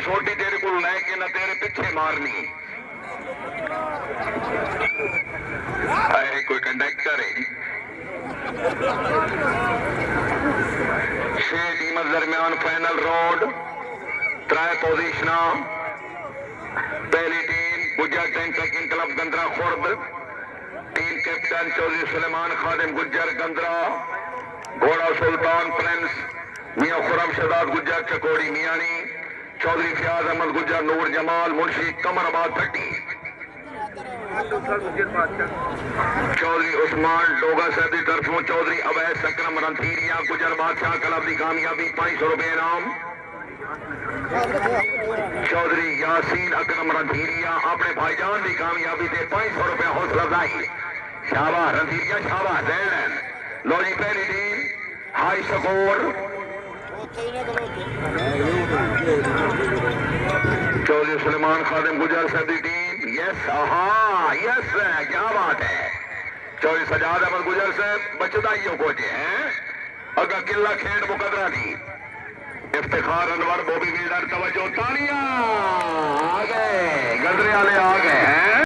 سوٹی تیرے کو لے کے نہ تیرے پیچھے مارنی اے کوئی کنڈکٹر ہے 6 ٹیم درمیان فائنل روڈ 3 پوزیشناں پہلی ٹیم گجر ٹینٹیکن club Gandra Khurd team captain Chaudhry Sulaiman Khadim Gujjar Gandra گھوڑا سلطان پرنس میاں خرم شہزاد گجر چکوڑی میانی چودھری فیاض احمد گجر نور جمال منشی قمر آباد بھٹی چودھری عثمان ڈوگا صاحب کی طرفوں چودھری اویس اکرم رنتھیریا گجر بادشاہ کلب کی کامیابی 500 روپے انعام چودھری یاسین اکرم رنتھیریا اپنے بھائی جان کی کامیابی سے 500 روپے حوصلہ افزائی شاباش رنتھیریا شاباش دین لو جی پہلی team high score Chaudhry Sulaiman Khadim گجر صاحب کی ٹیم یس ہاں یس کیا بات ہے چودھری سجاد احمد گجر صاحب بچدائیوں کو جے ہیں اگر قلعہ کھیڑ مقدرہ دی افتخار انور بوبی بلڈر توجہ تالیاں آگئے گزرے والے آگئے ہیں